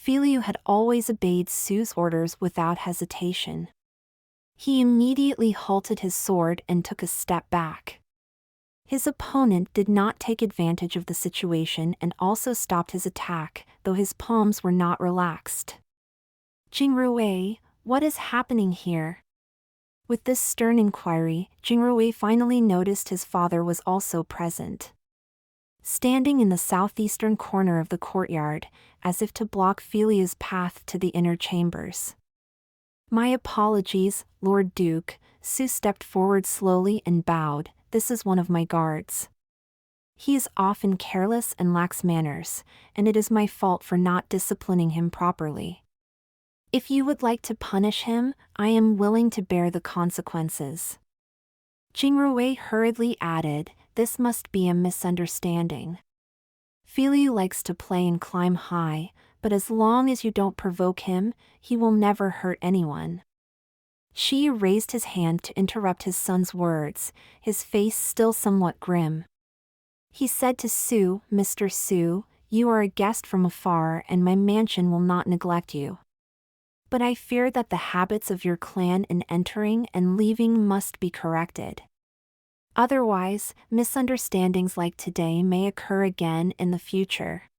Filiu had always obeyed Su's orders without hesitation. He immediately halted his sword and took a step back. His opponent did not take advantage of the situation and also stopped his attack, though his palms were not relaxed. "Jingrui, what is happening here?" With this stern inquiry, Jingrui finally noticed his father was also present. Standing in the southeastern corner of the courtyard, as if to block Filiu's path to the inner chambers. "My apologies, Lord Duke," Su stepped forward slowly and bowed. "This is one of my guards. He is often careless and lacks manners, and it is my fault for not disciplining him properly. If you would like to punish him, I am willing to bear the consequences." Jingrui hurriedly added, "This must be a misunderstanding. Filiu likes to play and climb high, but as long as you don't provoke him, he will never hurt anyone." Shi raised his hand to interrupt his son's words, his face still somewhat grim. He said to Su, "Mr. Su, you are a guest from afar and my mansion will not neglect you. But I fear that the habits of your clan in entering and leaving must be corrected. Otherwise, misunderstandings like today may occur again in the future."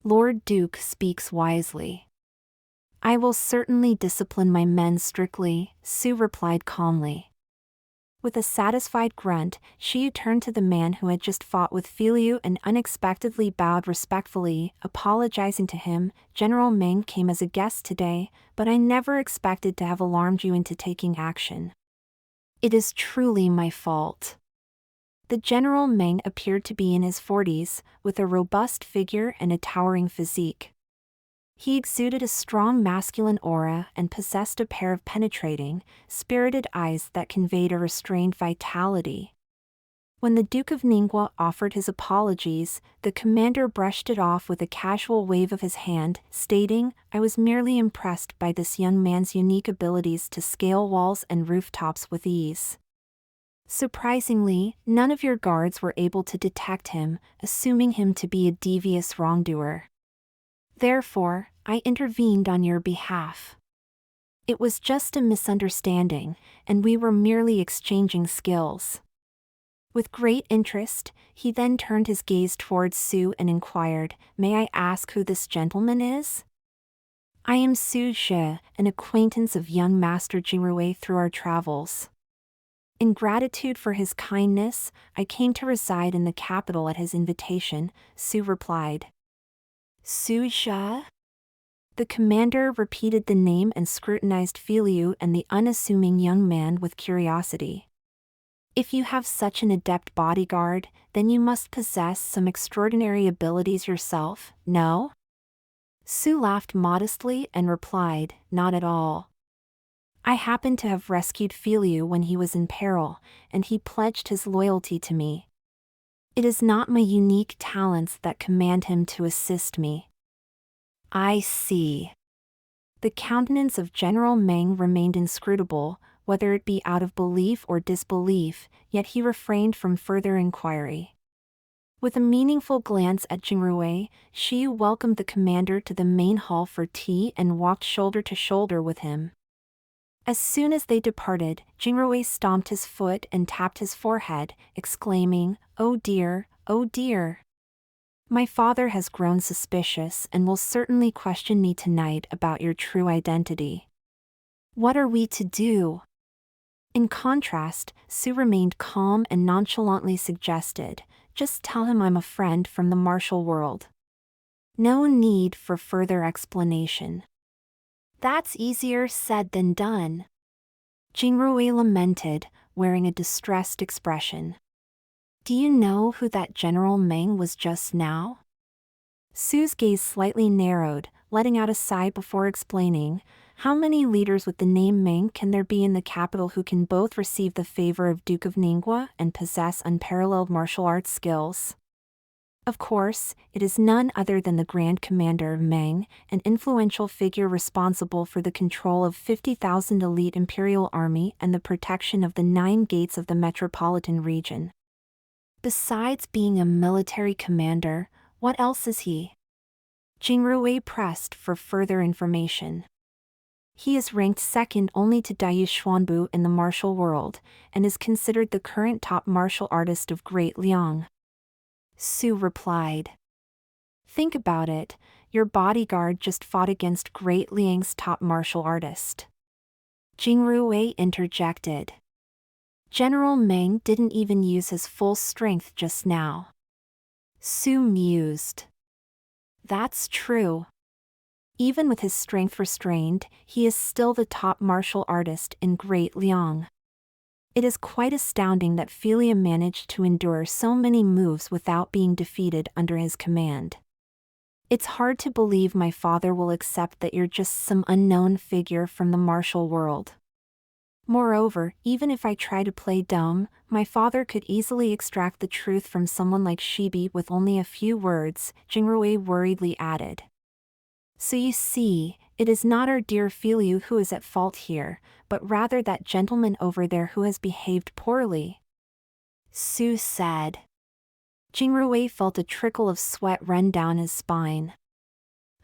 Lord Duke speaks wisely. "I will certainly discipline my men strictly," Su replied calmly. With a satisfied grunt, Shi turned to the man who had just fought with Filiu and unexpectedly bowed respectfully, apologizing to him. "General Meng came as a guest today, but I never expected to have alarmed you into taking action. It is truly my fault." The General Meng appeared to be in his 40s, with a robust figure and a towering physique. He exuded a strong masculine aura and possessed a pair of penetrating, spirited eyes that conveyed a restrained vitality. When the Duke of Ningguo offered his apologies, the commander brushed it off with a casual wave of his hand, stating, "I was merely impressed by this young man's unique abilities to scale walls and rooftops with ease. Surprisingly, none of your guards were able to detect him, assuming him to be a devious wrongdoer. Therefore, I intervened on your behalf. It was just a misunderstanding, and we were merely exchanging skills." With great interest, he then turned his gaze towards Su and inquired, "May I ask who this gentleman is?" "I am Su She, an acquaintance of young Master Jingrui through our travels. In gratitude for his kindness, I came to reside in the capital at his invitation," Su replied. "Su She?" The commander repeated the name and scrutinized Filiu and the unassuming young man with curiosity. "If you have such an adept bodyguard, then you must possess some extraordinary abilities yourself, no?" Su laughed modestly and replied, "Not at all. I happened to have rescued Filiu when he was in peril, and he pledged his loyalty to me. It is not my unique talents that command him to assist me." "I see." The countenance of General Meng remained inscrutable, whether it be out of belief or disbelief, yet he refrained from further inquiry. With a meaningful glance at Jingrui, Shi welcomed the commander to the main hall for tea and walked shoulder to shoulder with him. As soon as they departed, Jingrui stomped his foot and tapped his forehead, exclaiming, "Oh dear, oh dear. My father has grown suspicious and will certainly question me tonight about your true identity. What are we to do?" In contrast, Su remained calm and nonchalantly suggested, "Just tell him I'm a friend from the martial world. No need for further explanation." "That's easier said than done," Jingrui lamented, wearing a distressed expression. "Do you know who that General Meng was just now?" Su's gaze slightly narrowed, letting out a sigh before explaining, "How many leaders with the name Meng can there be in the capital who can both receive the favor of Duke of Ningguo and possess unparalleled martial arts skills? Of course, it is none other than the Grand Commander Meng, an influential figure responsible for the control of 50,000 elite imperial army and the protection of the 9 gates of the metropolitan region. Besides being a military commander, what else is he?" Jingrui pressed for further information. He is ranked second only to Daiyu Xuanbu in the martial world, and is considered the current top martial artist of Great Liang. Su replied. Think about it, your bodyguard just fought against Great Liang's top martial artist. Jingrui interjected. General Meng didn't even use his full strength just now. Su mused. That's true. Even with his strength restrained, he is still the top martial artist in Great Liang. It is quite astounding that Philia managed to endure so many moves without being defeated under his command. It's hard to believe my father will accept that you're just some unknown figure from the martial world. Moreover, even if I try to play dumb, my father could easily extract the truth from someone like Shibi with only a few words, Jingrui worriedly added. So you see, it is not our dear Philia who is at fault here, but rather that gentleman over there who has behaved poorly. Su said. Jingrui felt a trickle of sweat run down his spine.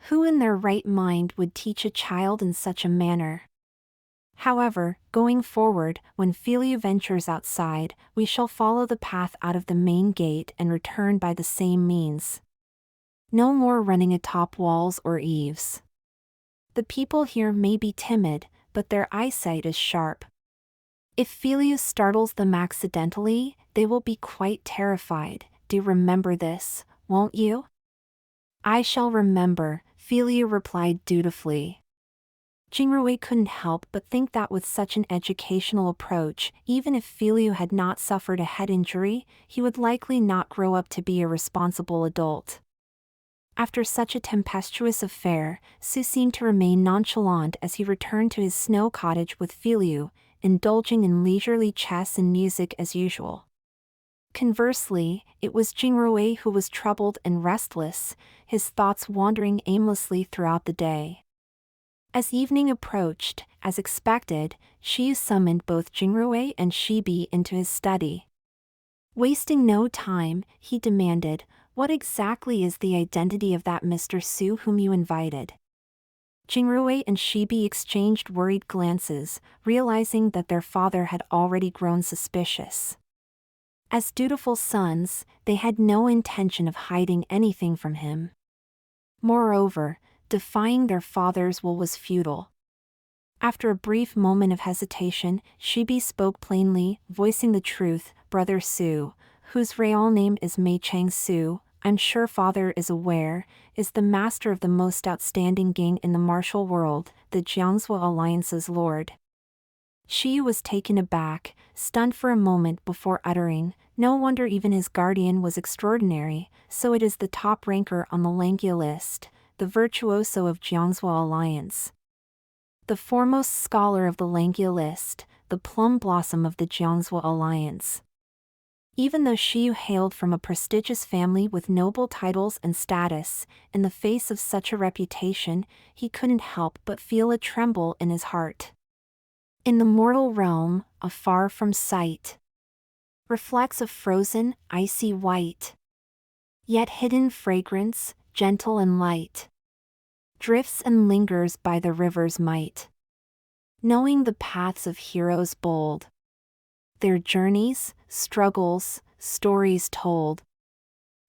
Who in their right mind would teach a child in such a manner? However, going forward, when Philia ventures outside, we shall follow the path out of the main gate and return by the same means. No more running atop walls or eaves. The people here may be timid, but their eyesight is sharp. If Philia startles them accidentally, they will be quite terrified. Do remember this, won't you? I shall remember, Philia replied dutifully. Jingrui couldn't help but think that with such an educational approach, even if Philia had not suffered a head injury, he would likely not grow up to be a responsible adult. After such a tempestuous affair, Su seemed to remain nonchalant as he returned to his snow cottage with Philia, indulging in leisurely chess and music as usual. Conversely, it was Jingrui who was troubled and restless, his thoughts wandering aimlessly throughout the day. As evening approached, as expected, Shiyu summoned both Jingrui and Shibi into his study. Wasting no time, he demanded, "What exactly is the identity of that Mr. Su whom you invited?" Jingrui and Shibi exchanged worried glances, realizing that their father had already grown suspicious. As dutiful sons, they had no intention of hiding anything from him. Moreover, defying their father's will was futile. After a brief moment of hesitation, Shibi spoke plainly, voicing the truth. "Brother Su, whose real name is Mei Chang Su, I'm sure father is aware, is the master of the most outstanding gang in the martial world, the Jiangzhou Alliance's lord." Shiyu was taken aback, stunned for a moment before uttering, "No wonder even his guardian was extraordinary, so it is the top ranker on the Langya list, the virtuoso of Jiangzhou Alliance. The foremost scholar of the Langya list, the plum blossom of the Jiangzhou Alliance." Even though Shiyu hailed from a prestigious family with noble titles and status, in the face of such a reputation, he couldn't help but feel a tremble in his heart. In the mortal realm, afar from sight, reflects a frozen, icy white, yet hidden fragrance, gentle and light, drifts and lingers by the river's might, knowing the paths of heroes bold, their journeys, struggles, stories told.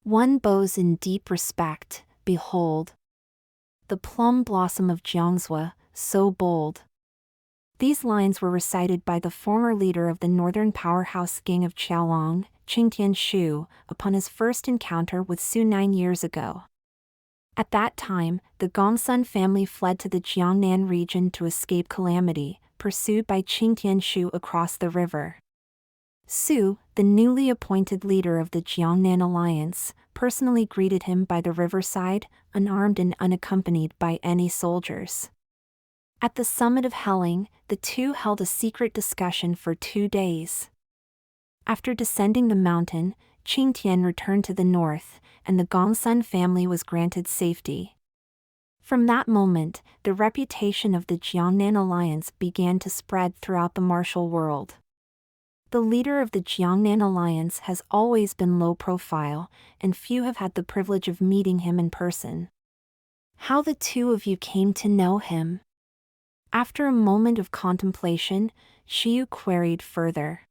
One bows in deep respect, behold, the plum blossom of Jiangzhou, so bold. These lines were recited by the former leader of the northern powerhouse gang of Qiaolong, Qingtian Shu, upon his first encounter with Su 9 years ago. At that time, the Gongsun family fled to the Jiangnan region to escape calamity, pursued by Qingtian Shu across the river. Su, the newly appointed leader of the Jiangnan Alliance, personally greeted him by the riverside, unarmed and unaccompanied by any soldiers. At the summit of Heling, the two held a secret discussion for 2 days. After descending the mountain, Qingtian returned to the north, and the Gongsun family was granted safety. From that moment, the reputation of the Jiangnan Alliance began to spread throughout the martial world. The leader of the Jiangnan Alliance has always been low profile, and few have had the privilege of meeting him in person. how the two of you came to know him. After a moment of contemplation, Shiyu queried further.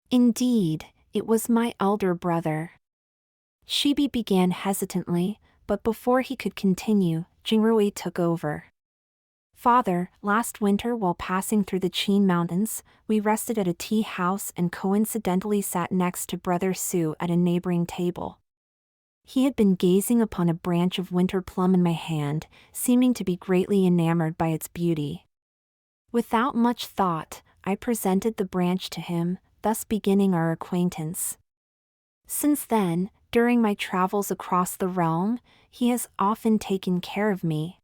Indeed, it was my elder brother. Shibi began hesitantly, but before he could continue, Jingrui took over. Father, last winter while passing through the Qin Mountains, we rested at a tea house and coincidentally sat next to Brother Su at a neighboring table. He had been gazing upon a branch of winter plum in my hand, seeming to be greatly enamored by its beauty. Without much thought, I presented the branch to him, thus beginning our acquaintance. Since then, during my travels across the realm, he has often taken care of me.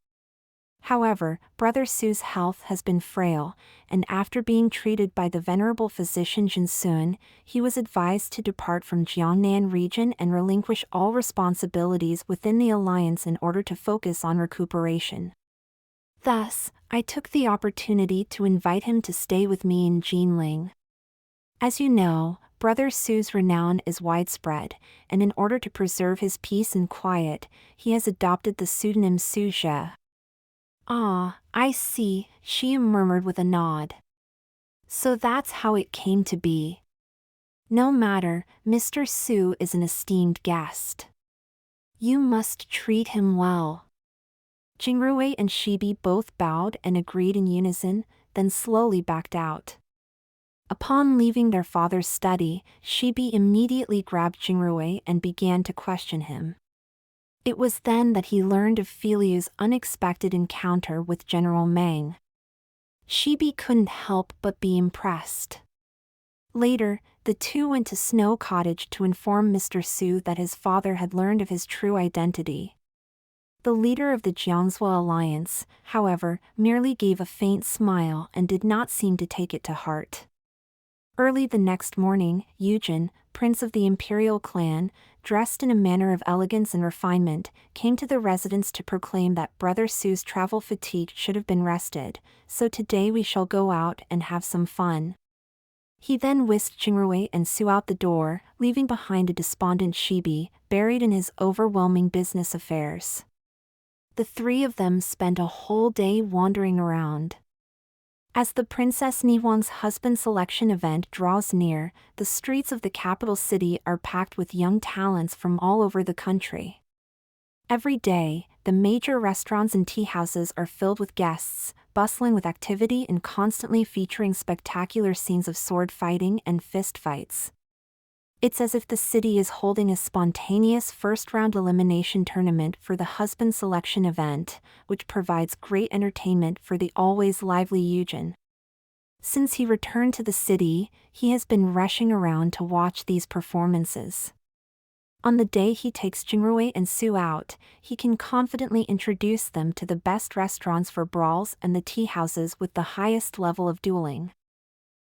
However, Brother Su's health has been frail, and after being treated by the venerable physician Jinsun, he was advised to depart from Jiangnan region and relinquish all responsibilities within the alliance in order to focus on recuperation. Thus, I took the opportunity to invite him to stay with me in Jinling. As you know, Brother Su's renown is widespread, and in order to preserve his peace and quiet, he has adopted the pseudonym Su Jie. Ah, I see, she murmured with a nod. So that's how it came to be. No matter, Mr. Su is an esteemed guest. You must treat him well. Jingrui and Shibi both bowed and agreed in unison, then slowly backed out. Upon leaving their father's study, Shibi immediately grabbed Jingrui and began to question him. It was then that he learned of Filiu's unexpected encounter with General Meng. Shibi couldn't help but be impressed. Later, the two went to Snow Cottage to inform Mr. Su that his father had learned of his true identity. The leader of the Jiangzhou alliance, however, merely gave a faint smile and did not seem to take it to heart. Early the next morning, Yujin, prince of the imperial clan, dressed in a manner of elegance and refinement, came to the residence to proclaim that Brother Su's travel fatigue should have been rested, so today we shall go out and have some fun. He then whisked Jingrui and Su out the door, leaving behind a despondent Shibi, buried in his overwhelming business affairs. The three of them spent a whole day wandering around. As the Princess Nihong's husband selection event draws near, the streets of the capital city are packed with young talents from all over the country. Every day, the major restaurants and tea houses are filled with guests, bustling with activity and constantly featuring spectacular scenes of sword fighting and fist fights. It's as if the city is holding a spontaneous first-round elimination tournament for the husband selection event, which provides great entertainment for the always lively Yujin. Since he returned to the city, he has been rushing around to watch these performances. On the day he takes Jingrui and Su out, he can confidently introduce them to the best restaurants for brawls and the tea houses with the highest level of dueling.